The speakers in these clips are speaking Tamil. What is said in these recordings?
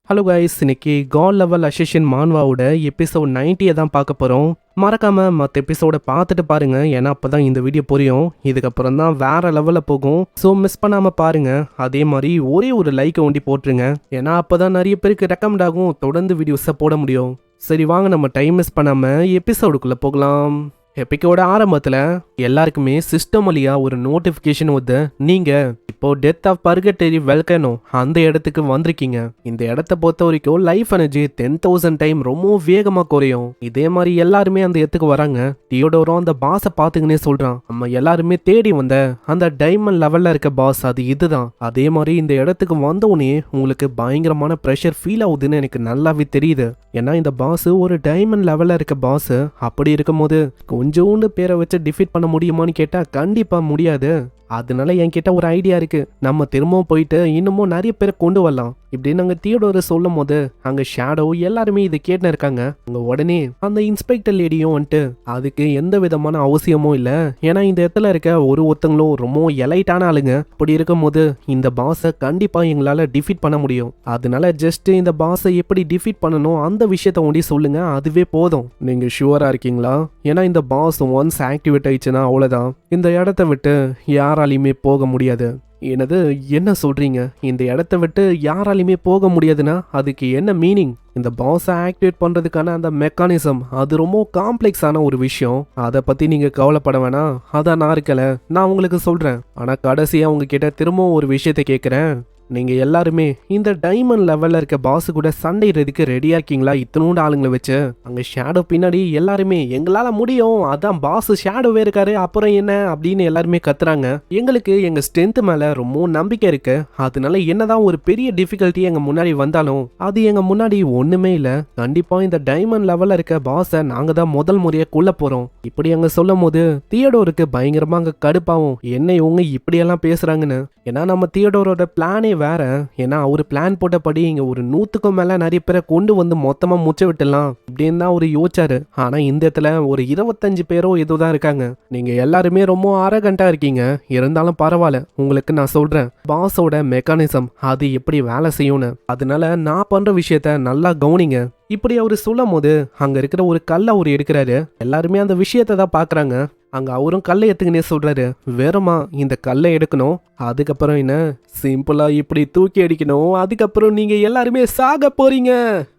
ஹலோ கைஸ், இன்னைக்கு காட் லெவல் அசோசியேஷன் மான்வாவோட எபிசோட் 90 தான் பார்க்க போகிறோம். மறக்காம மற்ற எபிசோட பார்த்துட்டு பாருங்க, ஏன்னா அப்பதான் இந்த வீடியோ புரியும். இதுக்கப்புறம் தான் வேற லெவலில் போகும். ஸோ மிஸ் பண்ணாம பாருங்க. அதே மாதிரி ஒரே ஒரு லைக்கை ஒண்டி போட்டுருங்க, ஏன்னா அப்பதான் நிறைய பேருக்கு ரெக்கமெண்ட் ஆகும், தொடர்ந்து வீடியோஸை போட முடியும். சரி வாங்க, நம்ம டைம் மிஸ் பண்ணாம எபிசோடுக்குள்ள போகலாம். எபிக்கோட ஆரம்பத்தில் எல்லாருக்குமே சிஸ்டம் வழியா ஒரு நோட்டிஃபிகேஷன் வருது. நீங்க இப்போ டெத் ஆஃப் பர்கட்டரி வெல்கனோ அந்த இடத்துக்கு வந்திருக்கீங்க. இந்த இடத்த பொறுத்த வரைக்கும் லைஃப் எனர்ஜி 10,000 டைம் ரொம்ப வேகமா குறையும். இதே மாதிரி எல்லாருமே அந்த இடத்துக்கு வராங்க. தியோடோரும் அந்த பாஸை பார்த்துங்கன்னே சொல்றான். நம்ம எல்லாருமே தேடி வந்த அந்த டைமண்ட் லெவல்ல இருக்க பாஸ் அது இதுதான். அதே மாதிரி இந்த இடத்துக்கு வந்தோடனே உங்களுக்கு பயங்கரமான ப்ரெஷர் ஃபீல் ஆகுதுன்னு எனக்கு நல்லாவே தெரியுது. ஏன்னா இந்த பாஸ் ஒரு டைமண்ட் லெவல்ல இருக்க பாஸ். அப்படி இருக்கும்போது கொஞ்சோண்டு பேரை வச்சு டிஃபீட் பண்ண முடியுமான்னு கேட்டா கண்டிப்பா முடியாது. அதனால என்கிட்ட ஒரு ஐடியா இருக்கு, நம்ம திரும்பவும் போயிட்டு இன்னமும் நிறைய பேரை கொண்டு வரலாம் இப்படின்னு அங்கே தியோடோர் சொல்லும் போது அங்கே ஷேடோ எல்லாருமே இதை கேட்டுன்னு இருக்காங்க. அங்கே உடனே அந்த இன்ஸ்பெக்டர் லேடியும் வந்துட்டு அதுக்கு எந்த விதமான அவசியமும் இல்லை, ஏன்னா இந்த இடத்துல இருக்க ஒருத்தங்களும் ரொம்ப எலைட்டான ஆளுங்க. அப்படி இருக்கும் போது இந்த பாஸை கண்டிப்பா எங்களால டிஃபீட் பண்ண முடியும். அதனால ஜஸ்ட் இந்த பாஸை எப்படி டிஃபீட் பண்ணணும் அந்த விஷயத்த ஒண்டி சொல்லுங்க, அதுவே போதும். நீங்க ஷுவரா இருக்கீங்களா? ஏன்னா இந்த பாஸ் ஒன்ஸ் ஆக்டிவேட் ஆயிடுச்சுன்னா அவ்வளவுதான், இந்த இடத்த விட்டு யாராலையுமே போக முடியாது. என்னது, என்ன சொல்றீங்க? இந்த இடத்த விட்டு யாராலையுமே போக முடியாதுன்னா அதுக்கு என்ன மீனிங்? இந்த பாஸை ஆக்டிவேட் பண்றதுக்கான அந்த மெக்கானிசம் அது ரொம்ப காம்ப்ளெக்ஸான ஒரு விஷயம். அதை பத்தி நீங்க கவலைப்பட வேணாம், அதான் நான் இருக்கல, நான் உங்களுக்கு சொல்றேன். ஆனா கடைசியா உங்ககிட்ட திரும்பவும் ஒரு விஷயத்தை கேட்கிறேன். நீங்க எல்லாருமே இந்த டைமண்ட் லெவல்ல இருக்க பாஸ் கூட சண்டைறதுக்கு ரெடியா இருக்கீங்களா? இத்தனோண்டு ஆளுங்களை வச்சு அங்க ஷேடோ பின்னாடி எல்லாருமே எங்களால முடியும், அதான் பாஸ் ஷேடோவே இருக்காரு, அப்புறம் என்ன அப்படின்னு எல்லாருமே கத்துறாங்க. எங்களுக்கு எங்க ஸ்ட்ரென்த் மேல ரொம்ப நம்பிக்கை இருக்கு. அதனால என்னதான் ஒரு பெரிய டிஃபிகல்ட்டி எங்க முன்னாடி வந்தாலும் அது எங்க முன்னாடி ஒண்ணுமே இல்ல. கண்டிப்பா இந்த டைமண்ட் லெவல்ல இருக்க பாஸை நாங்க தான் முதல் முறையா கொல்ல போறோம். இப்படி அங்க சொல்லும் போது தியோடோருக்கு பயங்கரமா அங்க கடுப்பாவும், என்ன இவங்க இப்படியெல்லாம் பேசுறாங்கன்னு. ஏன்னா நம்ம தியோடோரோட பிளானே வேற. ஏன்னா அவரு பிளான் போட்டபடி இங்க ஒரு 100க்கும் மேல நிறைய பேரை கொண்டு வந்து மொத்தமா முச்ச விட்டுலாம் அப்படின்னு தான் அவரு யோசிச்சாரு. ஆனா இந்த இடத்துல ஒரு 25 பேரோ ஏதோ தான் இருக்காங்க. நீங்க எல்லாருமே ரொம்ப அரகண்டா இருக்கீங்க. இருந்தாலும் பரவாயில்ல, உங்களுக்கு நான் சொல்றேன் பாஸோட மெக்கானிசம் அது எப்படி வேலை செய்யும்னு. அதனால நான் பண்ற விஷயத்த நல்லா கவனிங்க. இப்படி அவரு சொல்லும் போது அங்க இருக்கிற ஒரு கல்லை அவரு எடுக்கிறாரு. எல்லாருமே அந்த விஷயத்தை தான் பாக்குறாங்க. அங்க அவரும் கல்லை எடுத்துக்கினே சொல்றாரு, வேறமா இந்த கல்லை எடுக்கணும், அதுக்கப்புறம் என்ன சிம்பிளா இப்படி தூக்கி அடிக்கணும், அதுக்கப்புறம் நீங்க எல்லாருமே சாக போறீங்க.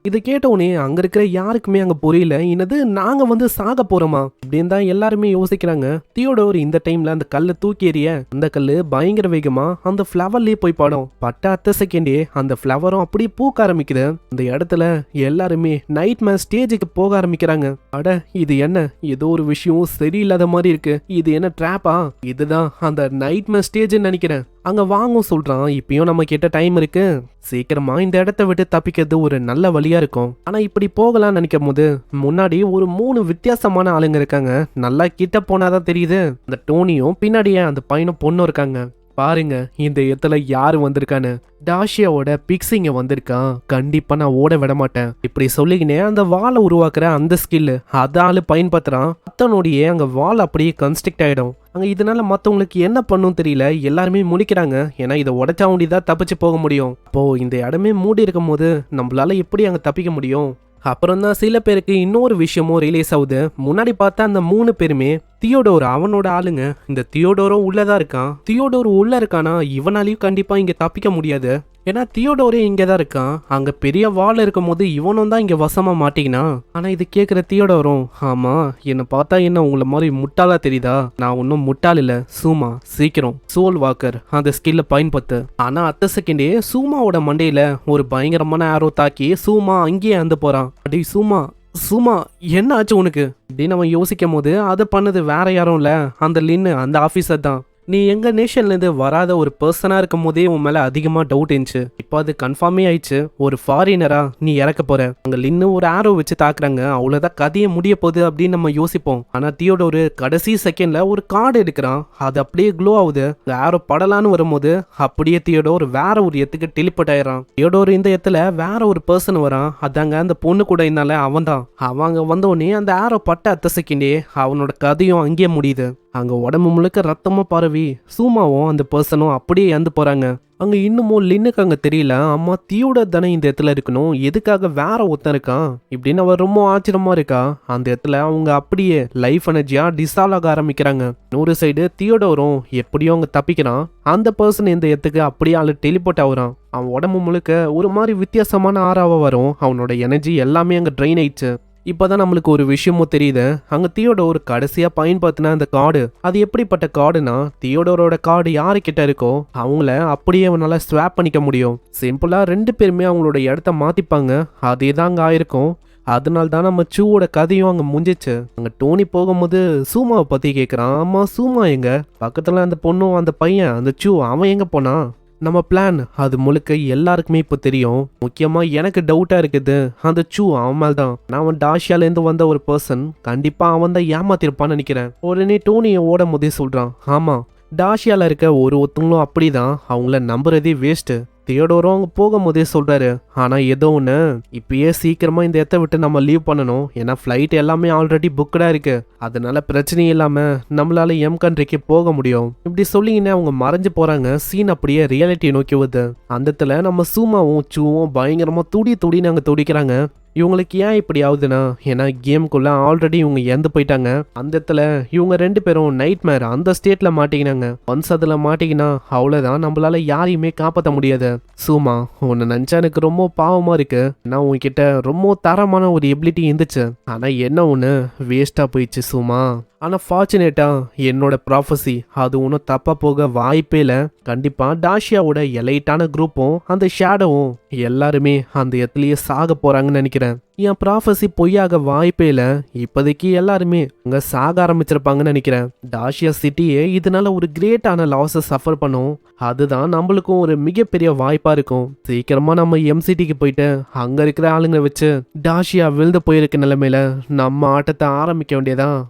இதை கேட்டவுடனே அங்க இருக்கிற யாருக்குமே அங்க புரியல, என்னது நாங்க வந்து சாக போறோமா அப்படின்னு தான் எல்லாருமே யோசிக்கிறாங்க. தியோடோர் இந்த டைம்ல அந்த கல்லை தூக்கி எறிய அந்த கல்லு பயங்கர வேகமா அந்த ஃபிளவர்லயே போய் படும். பட்ட அத்த செகண்டே அந்த ஃபிளவரும் அப்படியே பூக்க ஆரம்பிக்குது. இந்த இடத்துல எல்லாருமே நைட் மேன் ஸ்டேஜுக்கு போக ஆரம்பிக்கிறாங்க. அட இது என்ன, ஏதோ ஒரு விஷயம் சரியில்லாத மாதிரி இருக்கு, இது என்ன ட்ராப்பா? இதுதான் அந்த நைட் மேன் ஸ்டேஜ்னு நினைக்கிறேன். அங்க வாங்கும் சொல்றான், இப்பயும் நம்ம கிட்ட டைம் இருக்கு, சீக்கிரமா இந்த இடத்த விட்டு தப்பிக்கிறது ஒரு நல்ல வழியா இருக்கும். ஆனா இப்படி போகலாம்னு நினைக்கும் போது முன்னாடி ஒரு 3 வித்தியாசமான ஆளுங்க இருக்காங்க. நல்லா கிட்ட போனாதான் தெரியுது, அந்த டோனியும் பின்னாடியே அந்த பையனும் பொண்ணும் இருக்காங்க. பாருங்க இந்த இடத்துல யாரு வந்திருக்கான்னு, டாஷியாவோட பிக்ஸிங்க வந்திருக்கான். கண்டிப்பா நான் ஓட விட மாட்டேன் இப்படி சொல்லிக்கினே அந்த வாலை உருவாக்குற அந்த ஸ்கில் அதால பயன்படுத்துறான். அத்தனோடையே அங்க வால் அப்படியே கன்ஸ்ட்ரக்ட் ஆயிடும். அங்க இதனால மத்தவங்களுக்கு என்ன பண்ணும் தெரியல, எல்லாருமே முடிக்கிறாங்க. ஏன்னா இதை உடைச்சா வேண்டிதான் தப்பிச்சு போக முடியும். அப்போ இந்த இடமே மூடி இருக்கும் போது நம்மளால எப்படி அங்க தப்பிக்க முடியும்? அப்புறம் தான் சில பேருக்கு இன்னொரு விஷயமும் ரிலீஸ் ஆகுது. முன்னாடி பார்த்தா அந்த 3 பேருமே தியோடோர் அவனோட ஆளுங்க. இந்த தியோடோரும் உள்ளதான் இருக்கான். தியோடோர் உள்ள இருக்கானா இவனாலையும் கண்டிப்பா இங்க தப்பிக்க முடியாது. ஏன்னா தியோடோரே இங்கதான் இருக்கான். அங்க பெரிய வால் இருக்கும் போது இவனும் தான் இங்க வசமா மாட்டிக்கினா. ஆனா இது கேக்குற தியோடோரும், ஆமா என்ன பார்த்தா என்ன உங்களை மாதிரி முட்டாளா தெரியுதா? நான் ஒன்னும் முட்டாள் இல்ல சூமா, சீக்கிரம் சோல் வாக்கர் அந்த ஸ்கில்ல பயன்படுத்து. ஆனா அத்த செகண்டே சூமாவோட மண்டையில ஒரு பயங்கரமான ஆரோ தாக்கி சூமா அங்கேயே அந்து போறான். அடி சூமா, சும்மா என்ன ஆச்சு உனக்கு அப்படின்னு அவன் யோசிக்கும் போது அதை பண்ணது வேற யாரும் இல்ல, அந்த லின்னு அந்த ஆபீசர் தான். நீ எங்க நேஷன்ல இருந்து வராத ஒரு பர்சனா இருக்கும் போதே உன் மேல அதிகமா டவுட் இருந்துச்சு. இப்போ அது கன்ஃபார்மே ஆயிடுச்சு, ஒரு ஃபாரினரா நீ இறக்க போற. அங்க லின்னு ஒரு ஆரோ வச்சு தாக்குறாங்க, அவ்வளவுதான் கதையை முடிய போகுது அப்படின்னு நம்ம யோசிப்போம். ஆனா தியோடோர் கடைசி செகண்ட்ல ஒரு கார்டு எடுக்கிறான், அது அப்படியே க்ளோ ஆகுது. ஆரோ படலான்னு வரும்போது அப்படியே தியோடோர் வேற ஒரு இடத்துக்கு டெலிபோர்ட் ஆயிடுறான். தியோடோர் இந்த இடத்துல வேற ஒரு பர்சன் வரான், அதாங்க அந்த பொண்ணு கூட இருந்தால அவன் தான். அவங்க வந்தோடனே அந்த ஆரோ பட்ட அத்த செகண்டே அவனோட கதையும் அங்கேயே முடியுது. அங்க உடம்பு முழுக்க ரத்தமா பரவி சூமாவும் அந்த பர்சனும் அப்படியே இறந்து போறாங்க. அங்க இன்னமும் லின்னுக்கு அங்க தெரியல, அம்மா தீயோட தானே இந்த இடத்துல இருக்கணும், எதுக்காக வேற ஒருத்தன் இருக்கான் இப்படின்னு அவர் ரொம்ப ஆச்சரியமா இருக்கா. அந்த இடத்துல அவங்க அப்படியே லைஃப் எனர்ஜியா டிசால்வ் ஆக ஆரம்பிக்கிறாங்க. நூறு சைடு தியோடோரும் எப்படியோ அவங்க தப்பிக்கிறான். அந்த பர்சன் இந்த இடத்துக்கு அப்படியே ஆளு டெலிபோர்ட் ஆகுறான். அவன் உடம்பு முழுக்க ஒரு மாதிரி வித்தியாசமான ஆறாவா வரும். அவனோட எனர்ஜி எல்லாமே அங்க ட்ரெயின் ஆயிடுச்சு. இப்போதான் நம்மளுக்கு ஒரு விஷயமும் தெரியுது. அங்க தியோடோர் கடைசியா பயன்படுத்தின அந்த கார்டு அது எப்படிப்பட்ட கார்டுனா, தியோடோரோட கார்டு யாருக்கிட்ட இருக்கோ அவங்கள அப்படியே அவனால ஸ்வாப் பண்ணிக்க முடியும். சிம்பிளா 2 பேருமே அவங்களோட இடத்த மாத்திப்பாங்க. அதே தான் அங்க ஆயிருக்கும். அதனால தான் நம்ம சூவோட கதையும் அங்க முடிஞ்சிச்சு. அங்க டோனி போகும்போது சூமாவை பத்தி கேட்குறான். ஆமா சூமா எங்க? பக்கத்துல அந்த பொண்ணும் அந்த பையன் அந்த சூ அவன் எங்க போனா? நம்ம பிளான் அது முழுக்க எல்லாருக்குமே இப்போ தெரியும். முக்கியமா எனக்கு டவுட்டா இருக்குது அந்த சூ அவன் மேல் தான். நான் டாஷியாலேருந்து வந்த ஒரு பர்சன், கண்டிப்பா அவன் தான் ஏமாத்திருப்பான்னு நினைக்கிறேன். உடனே டோனியை ஓடும் போதே சொல்றான், ஆமா டாஷியால இருக்க ஒருத்தவங்களும் அப்படிதான், அவங்கள நம்புறதே வேஸ்ட்டு. தியோடோரும் அவங்க போகும்போதே சொல்றாரு, ஆனா ஏதோ ஒன்று இப்பயே சீக்கிரமா இந்த இடத்த விட்டு நம்ம லீவ் பண்ணணும். ஏன்னா ஃப்ளைட் எல்லாமே ஆல்ரெடி புக்கடா இருக்கு. அதனால பிரச்சனை இல்லாம நம்மளால கண்ட்ரிக்கு போக முடியும். இப்படி சொல்லிங்கன்னா அவங்க மறைஞ்சு போறாங்க. சீன் அப்படியே ரியாலிட்டியை நோக்கி வருது. அந்த இடத்துல நம்ம சூமாவும் சூவும் பயங்கரமா துடின்னு அங்க துடிக்கிறாங்க. இவங்களுக்கு ஏன் இப்படி ஆகுதுன்னா, ஏன்னா கேமுக்குள்ள ஆல்ரெடி இவங்க இறந்து போயிட்டாங்க. அந்த இடத்துல இவங்க 2 பேரும் நைட் மேர் அந்த ஸ்டேட்ல மாட்டிக்கினாங்க. ஒன்ஸ் அதுல மாட்டிக்கினா அவ்வளவுதான், நம்மளால யாரையுமே காப்பாற்ற முடியாது. சூமா உன்னை நினைச்சா எனக்கு ரொம்ப பாவமா இருக்கு. நான் உன்கிட்ட ரொம்ப தரமான ஒரு எபிலிட்டி இருந்துச்சு, ஆனா என்ன ஒண்ணு வேஸ்டா போயிடுச்சு சூமா. ஆனா ஃபார்ச்சுனேட்டா என்னோட ப்ராஃபஸி அது ஒன்றும் தப்பா போக வாய்ப்பே இல்லை. கண்டிப்பா டாஷியாவோட எலைட்டான குரூப்பும் அந்த ஷேடோவும் எல்லாருமே அந்த இடத்துலயே சாக போறாங்கன்னு நினைக்கிறேன். என் ப்ராஃபஸி பொய்யாக வாய்ப்பே இல்லை. இப்போதைக்கு எல்லாருமே அங்க சாக ஆரம்பிச்சிருப்பாங்கன்னு நினைக்கிறேன். டாஷியா சிட்டியே இதனால ஒரு கிரேட்டான லாஸை சஃபர் பண்ணும். அதுதான் நம்மளுக்கும் ஒரு மிகப்பெரிய வாய்ப்பா இருக்கும். சீக்கிரமா நம்ம எம்சிட்டிக்கு போயிட்டு அங்க இருக்கிற ஆளுங்க வச்சு டாஷியா விழுந்து போயிருக்க நிலைமையில நம்ம ஆட்டத்தை ஆரம்பிக்க வேண்டியதான்.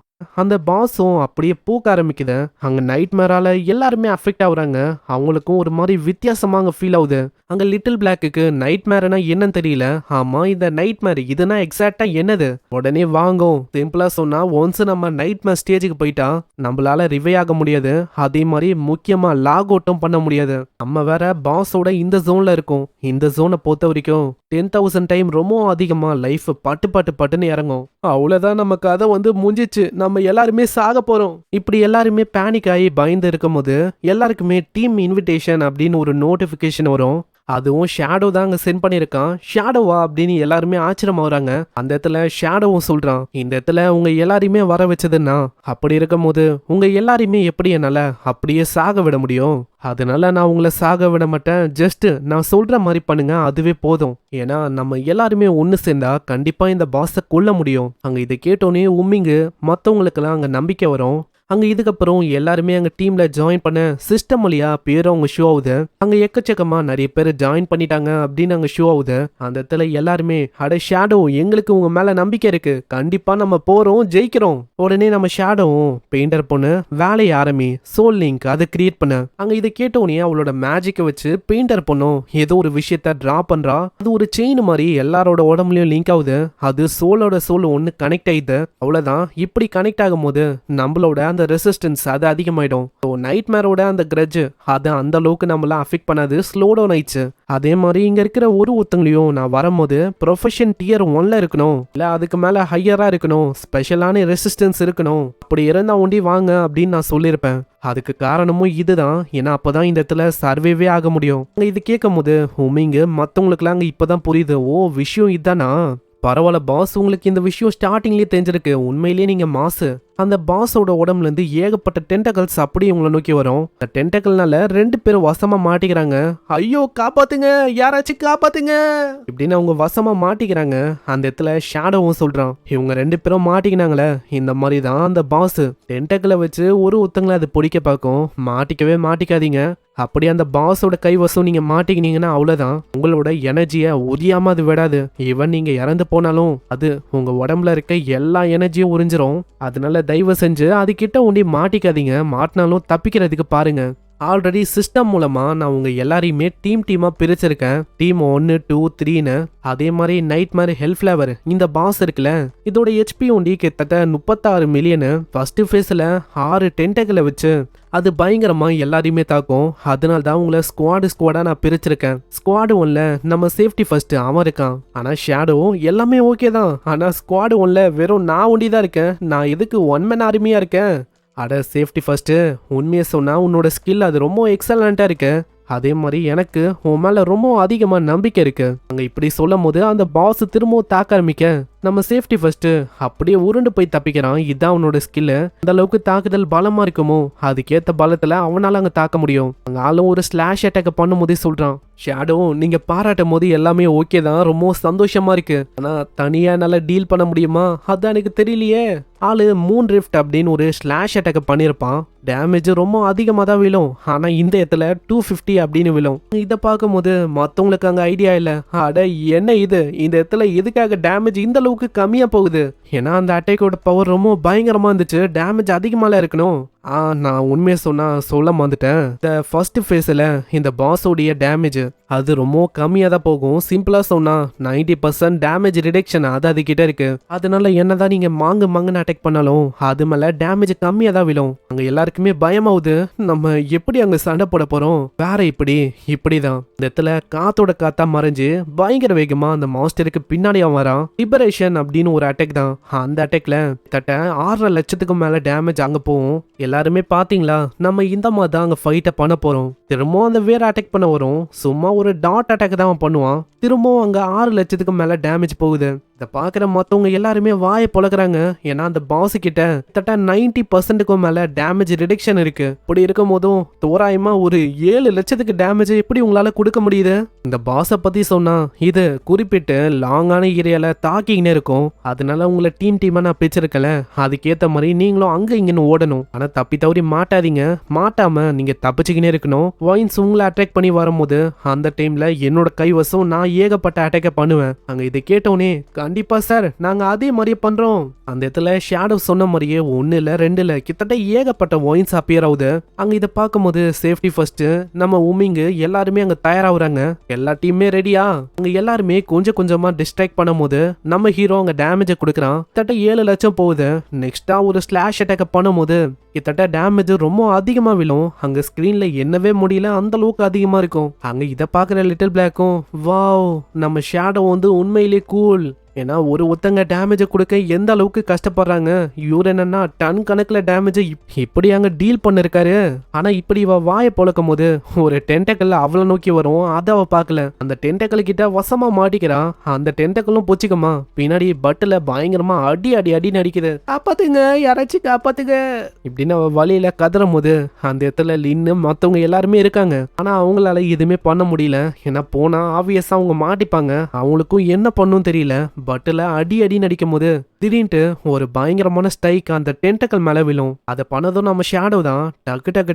அந்த பாஸும் அப்படியே பூக்க ஆரம்பிக்குது. அங்க நைட் மேரால எல்லாருமே அஃபெக்ட் ஆகுறாங்க. அவங்களுக்கும் ஒரு மாதிரி வித்தியாசமா அங்க ஃபீல் ஆகுது. அங்க லிட்டில் பிளாக்கு நைட் மேர்னா என்னன்னு தெரியல. ஆமா இந்த நைட் மேர் இதுனா எக்ஸாக்டா என்னது? உடனே வாங்கும். சிம்பிளா சொன்னா ஒன்ஸ் நம்ம நைட் மேர் ஸ்டேஜுக்கு போயிட்டா நம்மளால ரிவை ஆக முடியாது. அதே மாதிரி முக்கியமா லாக் அவுட்டும் பண்ண முடியாது. நம்ம வேற பாஸோட இந்த ஜோன்ல இருக்கும். இந்த ஜோனை பொறுத்த வரைக்கும் 10,000 டைம் ரொம்ப அதிகமா லைஃப் பட்டுன்னு இறங்கும். அவ்வளவுதான், நம்ம கதை முடிஞ்சிச்சு, நம்ம எல்லாருமே சாக போறோம். இப்படி எல்லாருமே பேனிக் ஆகி பயந்து இருக்கும் போது எல்லாருக்குமே டீம் இன்விடேஷன் அப்படின்னு ஒரு நோட்டிபிகேஷன் வரும். அதுவும் ஷேடோ தான் அங்க சென்ட் பண்ணிருக்கான். ஷேடோவா அப்படின்னு எல்லாருமே ஆச்சரியமா வராங்க. அந்த இடத்துல ஷேடோவும் சொல்றான், இந்த இடத்துல உங்க எல்லாரையுமே வர வச்சதுன்னா அப்படி இருக்கும் போது உங்க எல்லாரையுமே எப்படி என்னால அப்படியே சாக விட முடியும்? அதனால நான் உங்களை சாக விட மாட்டேன். ஜஸ்ட் நான் சொல்ற மாதிரி பண்ணுங்க, அதுவே போதும். ஏன்னா நம்ம எல்லாருமே ஒன்று சேர்ந்தா கண்டிப்பா இந்த பாஸை கொல்ல முடியும். அங்க இதை கேட்டோன்னே உம்மிங்கு மற்றவங்களுக்கெல்லாம் அங்க நம்பிக்கை வரும். அங்க இதுக்கப்புறம் எல்லாருமே அங்க டீம்ல ஜாயின் பண்ண சிஸ்டம் வழியா பேரும் அவங்க ஷோ ஆகுது. அங்க எக்கச்சக்கமா நிறைய பேர் ஜாயின் பண்ணிட்டாங்க அப்படின்னு அங்க ஷோ ஆகுது. அந்த இடத்துல எல்லாருமே அட ஷேடோ எங்களுக்கு உங்க மேல நம்பிக்கை இருக்கு, கண்டிப்பா நம்ம போறோம் ஜெயிக்கிறோம். உடனே நம்ம ஷேடோவும் பெயிண்டர் பொண்ணு வேலையை ஆரம்பி சோல் லிங்க் அதை கிரியேட் பண்ண. அங்க இதை கேட்டோன்னே அவளோட மேஜிக்கை வச்சு பெயிண்டர் பொண்ணும் ஏதோ ஒரு விஷயத்த டிரா பண்றா. அது ஒரு செயின் மாதிரி எல்லாரோட உடம்புலயும் லிங்க் ஆகுது. அது சோலோட சோல் ஒன்னு கனெக்ட் ஆயிடுது. அவ்வளவுதான், இப்படி கனெக்ட் ஆகும் போது நம்மளோட அந்த ரெசிஸ்டன்ஸ் அது அதிகமாயிடும். நைட் மேரோட அந்த கிரட்ஜ் அது அந்த அளவுக்கு நம்மள அஃபெக்ட் பண்ணாது, ஸ்லோ டவுன் ஆயிடுச்சு. அதே மாதிரி இங்க இருக்கிற ஒருத்தங்களையும் நான் வரும்போது ப்ரொஃபஷன் டியர் 1ல இருக்கணும், இல்ல அதுக்கு மேல ஹையரா இருக்கணும், ஸ்பெஷலான ரெசிஸ்டன்ஸ் இருக்கணும், அப்படி இருந்தா ஒண்டி வாங்க அப்படின்னு நான் சொல்லியிருப்பேன். அதுக்கு காரணமும் இதுதான். ஏன்னா அப்பதான் இந்த இடத்துல சர்வேவே ஆக முடியும். இது கேட்கும் போது உமிங்க மற்றவங்களுக்குலாம் அங்க இப்பதான் புரியுது, ஓ விஷயம் இதுதானா, பரவாயில்ல பாஸ், உங்களுக்கு இந்த விஷயம் ஸ்டார்டிங்லேயே தெரிஞ்சிருக்கு, உண்மையிலேயே நீங்க மாசு. அந்த பாஸோட உடம்புல இருந்து ஏகப்பட்ட டென்டகல்ஸ் அப்படியே உங்களை நோக்கி வரும். அந்த டென்டகல்னால 2 பேரும் வசமா மாட்டிக்கிறாங்க. ஐயோ காப்பாத்துங்க, யாராச்சும் காப்பாத்துங்க இப்படின்னு அவங்க வசமா மாட்டிக்கிறாங்க. அந்த இடத்துல ஷேடோவும் சொல்றான், இவங்க 2 பேரும் மாட்டிக்கினாங்களே, இந்த மாதிரி தான் அந்த பாஸ் டென்டகலை வச்சு ஒருத்தங்களை அது பிடிக்க பார்க்கும். மாட்டிக்கவே மாட்டிக்காதீங்க. அப்படி அந்த பாஸோட கைவசம் நீங்க மாட்டிக்கினீங்கன்னா அவ்வளவுதான், உங்களோட எனர்ஜியை உரியாம அது விடாது. ஈவன் நீங்க இறந்து போனாலும் அது உங்க உடம்புல இருக்க எல்லா எனர்ஜியும் உறிஞ்சிரும். அதனால தயவு செஞ்சு அது கிட்ட ஒண்டி மாட்டிக்காதீங்க, மாட்டினாலும் தப்பிக்கிறதுக்கு பாருங்க. ஆல்ரெடி சிஸ்டம் மூலமா நான் உங்க எல்லாரையுமே டீமா பிரிச்சிருக்கேன். டீம் 1 2 3ன்னு. அதே மாதிரி நைட் மேர் ஹெல்ஃப்ளவர் இந்த பாஸ் இருக்குல்ல, இதோட ஹெச்பி ஒண்டி கிட்டத்தட்ட 36 மில்லியனு. ஃபர்ஸ்ட் ஃபேஸ்ல 6 டென்டகளை வச்சு அது பயங்கரமா எல்லாரையுமே தாக்கும். அதனால தான் உங்களை ஸ்குவாடா நான் பிரிச்சிருக்கேன். ஸ்குவாடு 1ல நம்ம சேஃப்டி ஃபர்ஸ்ட் அவன் இருக்கான். ஆனா ஷேடோ எல்லாமே ஓகே தான். ஆனா ஸ்குவாடு 1ல வெறும் நான் ஒண்டி தான் இருக்கேன். நான் எதுக்கு ஒன் மேன் ஆர்மியா இருக்கேன்? அட சேஃப்டி ஃபர்ஸ்ட், உண்மையை சொன்னா உன்னோட ஸ்கில் அது ரொம்ப எக்ஸலண்டா இருக்கு. அதே மாதிரி எனக்கு உன் மேல ரொம்ப அதிகமா நம்பிக்கை இருக்கு. அங்க இப்படி சொல்லும் போது அந்த பாஸ் திரும்பவும் தாக்க ஆரம்பிக்க நம்ம சேஃப்டி ஃபர்ஸ்ட் அப்படியே உருண்டு போய் தப்பிக்கிறான். இதான் அவனோட ஸ்கில். அந்த அளவுக்கு தாக்குதல் பலமா இருக்குமோ அதுக்கேத்த பலத்துல அவனால அங்க தாக்க முடியும். அங்க ஆளும் ஒரு ஸ்லாஷ் அட்டாக் பண்ணும் போதே சொல்றான், ஷேடோ நீங்க பாராட்டும் போது எல்லாமே ஓகே தான், ரொம்ப சந்தோஷமா இருக்கு. ஆனா தனியா நல்லா டீல் பண்ண முடியுமா அதான் எனக்கு தெரியலையே. ஆளு மூன் ரிஃப்ட் அப்படின்னு ஒரு ஸ்லாஷ் அட்டாக் பண்ணிருப்பான். டேமேஜ் ரொம்ப அதிகமாக தான் விழும். ஆனா இந்த இடத்துல 250 அப்படின்னு விழும். இதை பார்க்கும் போது மற்றவங்களுக்கு அங்க ஐடியா இல்லை. அட என்ன இது, இந்த இடத்துல எதுக்காக டேமேஜ் இந்த அளவுக்கு கம்மியா போகுது? ஏன்னா அந்த அட்டாக்கோட பவர் ரொம்ப பயங்கரமா இருந்துச்சு. டேமேஜ் அதிகமால இருக்கணும். நான் உண்மையை சொல்ல மாந்துட்டேன். இந்த ஃபர்ஸ்ட் ஃபேஸில் இந்த பாஸோடைய டேமேஜ் அது ரொம்ப கம்மியாக தான் போகும். சிம்பிளாக சொன்னா 90% டேமேஜ் ரிடக்ஷன் அது கிட்ட இருக்கு. அதனால என்னதான் நீங்க மாங்குன்னு அட்டாக் பண்ணாலும் அது மேல டேமேஜ் கம்மியாக தான் விழும். அங்க எல்லாருக்குமே பயமாவுது. நம்ம எப்படி அங்க சண்டை போட போறோம்? வேற இப்படிதான் இந்த இடத்துல காத்தோட காத்தா மறைஞ்சு பயங்கர வேகமா அந்த மாஸ்டருக்கு பின்னாடியா வரான். லிபரேஷன் அப்படின்னு ஒரு அட்டாக் தான். அந்த அட்டாக்ல கிட்ட 6 லட்சத்துக்கு மேல டேமேஜ் அங்க போகும். எல்லாருமே பாத்தீங்களா, நம்ம இந்த மாதிரி தான் அங்க ஃபைட்டை பண்ண போறோம். திரும்பவும் அந்த வேற அட்டாக் பண்ண வரும். சும்மா ஒரு டாட் அட்டாக் தான் அவன் பண்ணுவான். திரும்பவும் அங்க 6 லட்சத்துக்கு மேல டேமேஜ் போகுது. இதை பாக்குற மத்தவங்க எல்லாருமே வாயை பொழக்கிறாங்க. ஏன்னா அந்த பாஸ் கிட்ட கிட்டத்தட்ட 90%க்கும் மேல டேமேஜ் ரிடக்ஷன் இருக்கு. இப்படி இருக்கும் போதும் தோராயமா ஒரு 7 லட்சத்துக்கு டேமேஜ் எப்படி உங்களால கொடுக்க முடியுது? இந்த பாஸை பத்தி சொன்னா இது குறிப்பிட்டு லாங்கான ஏரியால தாக்கிங்கன்னு இருக்கும். அதனால உங்களை டீமா நான் பிரிச்சிருக்கல. அதுக்கேத்த மாதிரி நீங்களும் அங்க இங்கன்னு ஓடணும். ஆனா தப்பி தவறி மாட்டாதீங்க. மாட்டாம நீங்க தப்பிச்சுக்கினே இருக்கணும். வாயின்ஸ் உங்களை அட்டாக் பண்ணி வரும்போது அந்த டைம்ல என்னோட கைவசம் நான் ஏகப்பட்ட அட்டாக்க பண்ணுவேன். அங்க இதை கேட்டோனே கண்டிப்பா சார் நாங்க அதே மாதிரியே பண்றோம். அந்த இடத்துல ஷேடோ சொன்ன மாதிரியே 1 இல்ல 2 இல்ல கிட்டத்தட்ட ஏகப்பட்ட வாயின்ஸ் அப்பியர் ஆகுது. அங்க இதை பார்க்கும்போது சேஃப்டி ஃபர்ஸ்ட் நம்ம உமிங்கு எல்லாருமே அங்க தயாராகுறாங்க. எல்லா டீமே ரெடியா? அங்க எல்லாருமே கொஞ்சம் கொஞ்சமா டிஸ்ட்ராக்ட் பண்ணும் போது நம்ம ஹீரோ அங்க டேமேஜ் கொடுக்குறான். கிட்டத்தட்ட 7 லட்சம் போகுது. நெக்ஸ்டா ஒரு ஸ்லாஷ் அட்டாக் பண்ணும் போது கிட்டத்தட்ட டேமேஜ் ரொம்ப அதிகமா விழும். அங்க ஸ்கிரீன்ல என்னவே முடியல, அந்த அளவுக்கு அதிகமா இருக்கும். அங்க இதை பாக்குற லிட்டில் பிளாக்கும் வாவ் நம்ம ஷேடோ வந்து உண்மையிலே கூல். ஏன்னா ஒருத்தங்க டேமேஜை கொடுக்க எந்த அளவுக்கு கஷ்டப்படுறாங்க. இவர் என்னன்னா டன் கணக்குல டேமேஜ் இப்படி அங்க டீல் பண்ணிருக்காரு. ஆனா இப்படி இவ வாயை பொழக்கும் போது ஒரு டென்டக்கல் அவளை நோக்கி வரும். அதை அவ பாக்கல. அந்த டென்டக்கல் கிட்ட வசமா மாட்டிக்கிறான். அந்த டென்டக்கலும் பொச்சிக்கமா பின்னாடி பட்டுல பயங்கரமா அடி நடிக்குது. காப்பாத்துங்க, யாராச்சும் காப்பாத்துங்க இப்படின்னு அவ வழியில கதறும் போது அந்த இடத்துல லின்னு மத்தவங்க எல்லாருமே இருக்காங்க. ஆனா அவங்களால எதுவுமே பண்ண முடியல. ஏன்னா போனா ஆப்வியஸா அவங்க மாட்டிப்பாங்க. அவங்களுக்கும் என்ன பண்ணும் தெரியல. பட்டுல அடி நடிக்கும் போது திடீர்னு ஒரு பயங்கரமான ஸ்ட்ரைக் அந்த டென்டக்கல் மேல விழும். அதை பண்ணதும் நம்ம ஷேடோ தான்.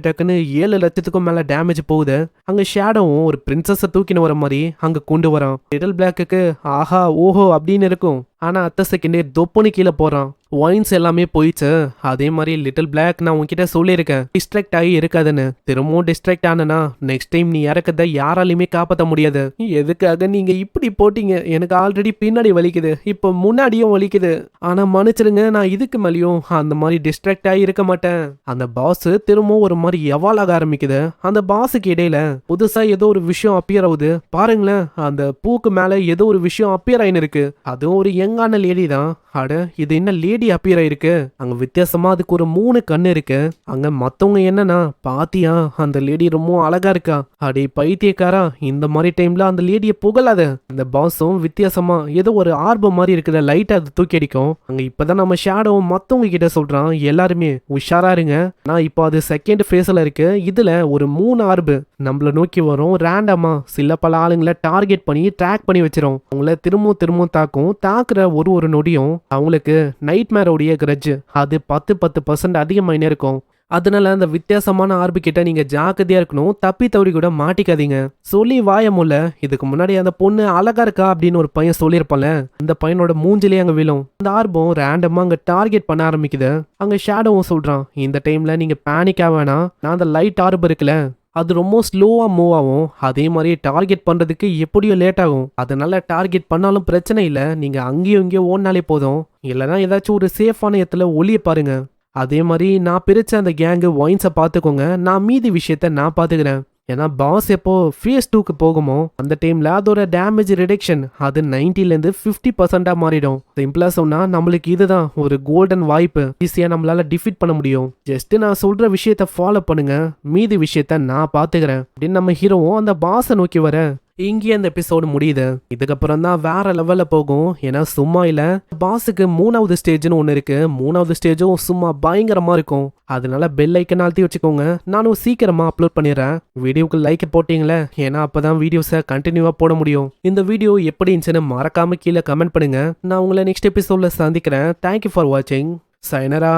டக்குன்னு 7 லட்சத்துக்கும் மேல டேமேஜ் போகுது. அங்க ஷேடோவும் ஒரு பிரின்சஸை தூக்கின்னு வர மாதிரி அங்க கொண்டு வரான். லிட்டில் பிளாக்கு ஆஹா ஓஹோ அப்படின்னு இருக்கும். ஆனா அத்த செகண்டே தொப்புன்னு கீழே போறான். வாயின்ஸ் எல்லாமே போயிடுச்சு. அதே மாதிரி லிட்டில் பிளாக் நான் உன்கிட்ட சொல்லியிருக்கேன் டிஸ்ட்ராக்ட் ஆகி இருக்காதுன்னு. திரும்பவும் டிஸ்ட்ராக்ட் ஆனா நெக்ஸ்ட் டைம் நீ இறக்கத யாராலையுமே காப்பாற்ற முடியாது. எதுக்காக நீங்க இப்படி போட்டீங்க? எனக்கு ஆல்ரெடி பின்னாடி வலிக்குது, இப்போ முன்னாடியும் வலிக்குது. ஆனா மன்னிச்சிருங்க, நான் இதுக்கு மேலேயும் அந்த மாதிரி டிஸ்ட்ராக்ட் ஆகி இருக்க மாட்டேன். அந்த பாஸ் திரும்பவும் ஒரு மாதிரி எவாலாக ஆரம்பிக்குது. அந்த பாஸுக்கு இடையில புதுசா ஏதோ ஒரு விஷயம் அப்பியர் ஆகுது. பாருங்களேன், அந்த பூக்கு மேல ஏதோ ஒரு விஷயம் அப்பியர் ஆயின்னு இருக்கு. அதுவும் ஒரு யங்கான லேடி தான். அட இது என்ன லேடி அப்பியர் ஆயிருக்கு? அங்க வித்தியாசமா அதுக்கு ஒரு 3 கண்ணு இருக்கு. அங்க மத்தவங்க என்னன்னா பாத்தியா அந்த லேடி ரொம்ப அழகா இருக்கா. அடே பைத்தியக்காரா, இந்த மாதிரி டைம்ல அந்த லேடிய புகழாத. அந்த பாஸும் வித்தியாசமா ஏதோ ஒரு ஆர்பம் மாதிரி இருக்கிற லைட் அது தூக்கி அடிக்கும். அங்க இப்பதான் நம்ம ஷேடோவும் மத்தவங்க கிட்ட சொல்றான் எல்லாருமே உஷாரா இருங்க. நான் இப்போ அது செகண்ட் ஃபேஸ்ல இருக்கு. இதுல ஒரு 3 ஆர்பு நம்மள நோக்கி வரும். ரேண்டமா சில பல ஆளுங்களை டார்கெட் பண்ணி ட்ராக் பண்ணி வச்சிரும். அவங்கள திரும்பவும் தாக்கும். தாக்குற ஒரு நொடியும் அவங்களுக்கு நைட் மேரோடைய கிரட்ஜ் அது 10% அதிகமாயினே இருக்கும். அதனால அந்த வித்தியாசமான ஆர்பு கிட்ட நீங்க ஜாக்கிரதையா இருக்கணும். தப்பி தவறி கூட மாட்டிக்காதீங்க. சொல்லி வாயமுல்ல. இதுக்கு முன்னாடி அந்த பொண்ணு அழகா இருக்கா அப்படின்னு ஒரு பையன் சொல்லியிருப்பான்ல, அந்த பையனோட மூஞ்சிலே அங்க விழும். அந்த ஆர்பம் ரேண்டமா அங்க டார்கெட் பண்ண ஆரம்பிக்குது. அங்க ஷேடோவும் சொல்றான் இந்த டைம்ல நீங்க பேனிக்கா வேணாம். நான் அந்த லைட் ஆர்பு இருக்குல்ல அது ரொம்ப ஸ்லோவாக மூவ் ஆகும். அதே மாதிரி டார்கெட் பண்ணுறதுக்கு எப்படியும் லேட் ஆகும். அதனால டார்கெட் பண்ணாலும் பிரச்சனை இல்லை, நீங்கள் அங்கேயும் இங்கேயும் ஓடினாலே போதும். இல்லைனா ஏதாச்சும் ஒரு சேஃபான இடத்துல ஒளிய பாருங்க. அதே மாதிரி நான் பிரித்த அந்த கேங்கு ஒயின்ஸை பார்த்துக்கோங்க, நான் மீதி விஷயத்த நான் பார்த்துக்கிறேன். ஏன்னா பாஸ் எப்போ ஃபேஸ் 2க்கு போகுமோ அந்த டைமில் அதோட டேமேஜ் ரிடக்ஷன் அது 90லேருந்து 50% மாறிடும். சிம்பிளாக சொன்னால் நம்மளுக்கு இதுதான் ஒரு கோல்டன் வாய்ப்பு, ஈஸியாக நம்மளால டிஃபீட் பண்ண முடியும். ஜஸ்ட் நான் சொல்கிற விஷயத்த ஃபாலோ பண்ணுங்க, மீதி விஷயத்த நான் பார்த்துக்கிறேன் அப்படின்னு நம்ம ஹீரோவும் அந்த பாஸை நோக்கி வர இங்கே அந்த எபிசோடு முடியுது. இதுக்கப்புறம் தான் வேற லெவலில் போகும். ஏன்னா சும்மா இல்லை, பாஸுக்கு 3வது ஸ்டேஜ்னு ஒன்று இருக்கு. 3வது ஸ்டேஜும் சும்மா பயங்கரமா இருக்கும். அதனால பெல் ஐக்கன் அழுத்தி வச்சுக்கோங்க, நானும் சீக்கிரமா அப்லோட் பண்ணிடுறேன். வீடியோக்கு லைக் போட்டீங்களே, ஏன்னா அப்பதான் வீடியோஸை கண்டினியூவா போட முடியும். இந்த வீடியோ எப்படி இருந்துச்சுன்னு மறக்காம கீழே கமெண்ட் பண்ணுங்க. நான் உங்களை நெக்ஸ்ட் எபிசோட்ல சந்திக்கிறேன். தேங்க்யூ ஃபார் வாட்சிங். சைனரா.